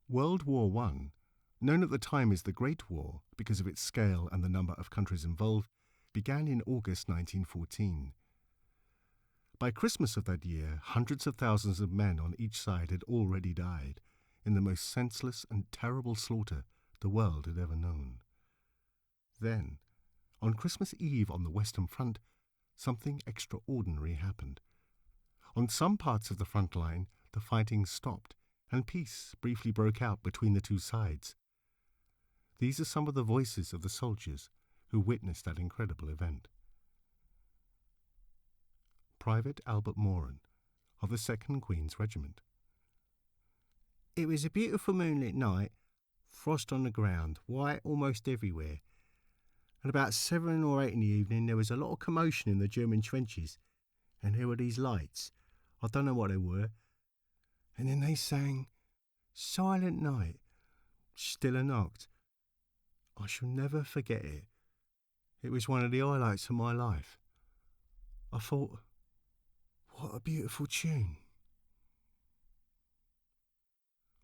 World War I, known at the time as the Great War because of its scale and the number of countries involved, began in August 1914. By Christmas of that year, hundreds of thousands of men on each side had already died in the most senseless and terrible slaughter the world had ever known. Then, on Christmas Eve on the Western Front, something extraordinary happened. On some parts of the front line, the fighting stopped, and peace briefly broke out between the two sides. These are some of the voices of the soldiers who witnessed that incredible event. Private Albert Moran, of the 2nd Queen's Regiment. It was a beautiful moonlit night, frost on the ground, white almost everywhere. At about 7 or 8 in the evening there was a lot of commotion in the German trenches, and there were these lights. I don't know what they were. And then they sang, "Silent Night, Stille Nacht." I shall never forget it. It was one of the highlights of my life. I thought, what a beautiful tune.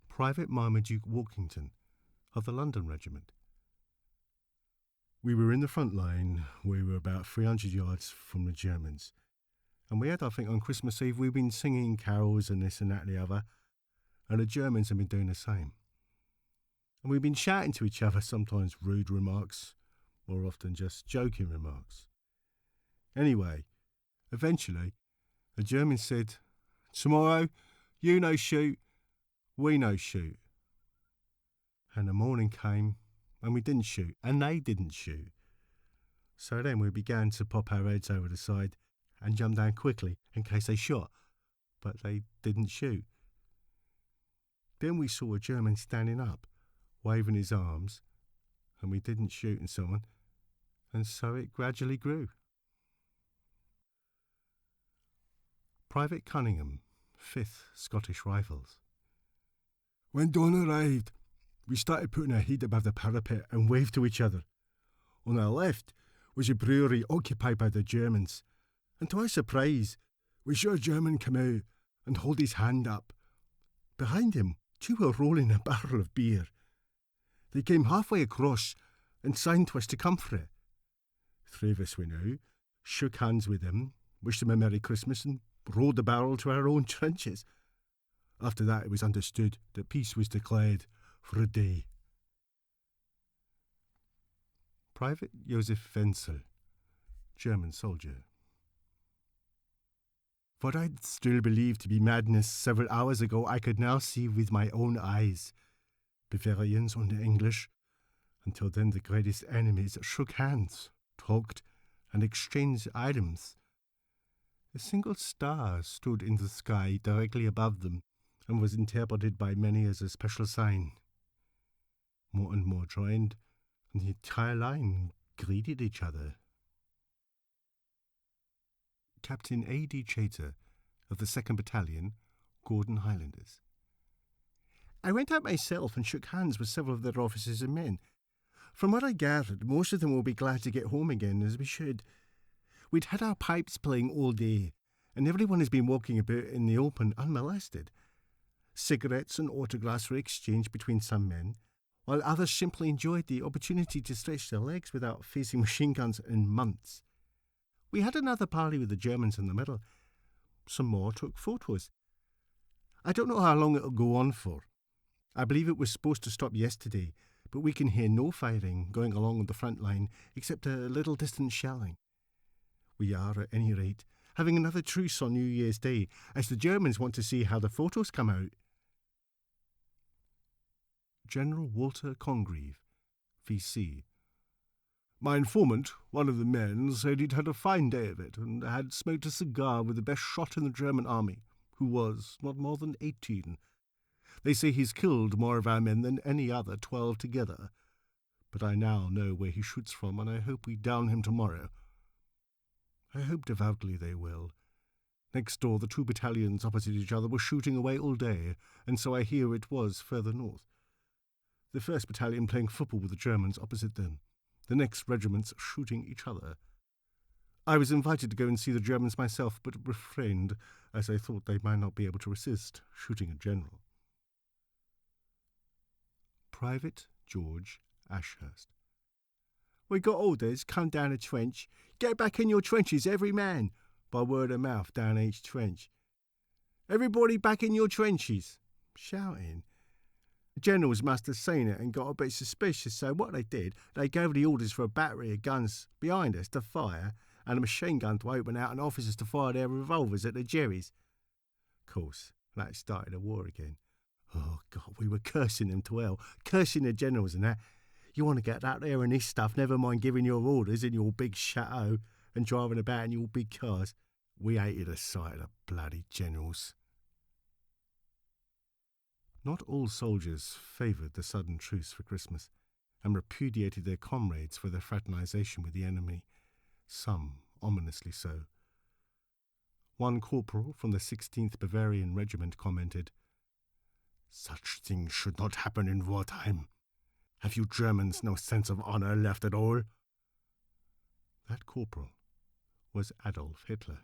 Private Marmaduke Walkington, of the London Regiment. We were in the front line. We were about 300 yards from the Germans. And we had, I think, on Christmas Eve, we've been singing carols and this and that and the other. And the Germans have been doing the same. And we've been shouting to each other, sometimes rude remarks, more often just joking remarks. Anyway, eventually, the Germans said, "Tomorrow, you no shoot, we no shoot." And the morning came, and we didn't shoot, and they didn't shoot. So then we began to pop our heads over the side and jump down quickly in case they shot, but they didn't shoot. Then we saw a German standing up, waving his arms, and we didn't shoot and so on, and so it gradually grew. Private Cunningham, 5th Scottish Rifles. When dawn arrived, we started putting our head above the parapet and waved to each other. On our left was a brewery occupied by the Germans, and to our surprise, we saw a German come out and hold his hand up. Behind him, 2 were rolling a barrel of beer. They came halfway across and signed to us to come for it. 3 of us went out, shook hands with them, wished them a Merry Christmas, and rolled the barrel to our own trenches. After that, it was understood that peace was declared for a day. Private Josef Wenzel, German soldier. What I'd still believed to be madness several hours ago, I could now see with my own eyes. Bavarians and the English. Until then, the greatest enemies shook hands, talked, and exchanged items. A single star stood in the sky directly above them and was interpreted by many as a special sign. More and more joined, and the entire line greeted each other. Captain A.D. Chater, of the 2nd Battalion, Gordon Highlanders. I went out myself and shook hands with several of their officers and men. From what I gathered, most of them will be glad to get home again, as we should. We'd had our pipes playing all day, and everyone has been walking about in the open unmolested. Cigarettes and autographs were exchanged between some men, while others simply enjoyed the opportunity to stretch their legs without facing machine guns in months. We had another parley with the Germans in the middle. Some more took photos. I don't know how long it'll go on for. I believe it was supposed to stop yesterday, but we can hear no firing going along the front line except a little distant shelling. We are, at any rate, having another truce on New Year's Day, as the Germans want to see how the photos come out. General Walter Congreve, V.C. My informant, one of the men, said he'd had a fine day of it, and had smoked a cigar with the best shot in the German army, who was not more than 18. They say he's killed more of our men than any other 12 together. But I now know where he shoots from, and I hope we down him tomorrow. I hope devoutly they will. Next door, the 2 battalions opposite each other were shooting away all day, and so I hear it was further north. The 1st Battalion playing football with the Germans opposite them. The next regiments shooting each other. I was invited to go and see the Germans myself, but refrained, as I thought they might not be able to resist shooting a general. Private George Ashurst. "We got orders, come down a trench. Get back in your trenches, every man," by word of mouth down each trench. "Everybody back in your trenches," shouting. The generals must have seen it and got a bit suspicious, so what they did, they gave the orders for a battery of guns behind us to fire and a machine gun to open out and officers to fire their revolvers at the jerrys. Of course, that started a war again. Oh, God, we were cursing them to hell, cursing the generals and that. You want to get out there and this stuff, never mind giving your orders in your big chateau and driving about in your big cars. We hated the sight of the bloody generals. Not all soldiers favoured the sudden truce for Christmas and repudiated their comrades for their fraternisation with the enemy, some ominously so. One corporal from the 16th Bavarian Regiment commented, "Such things should not happen in wartime. Have you Germans no sense of honour left at all?" That corporal was Adolf Hitler.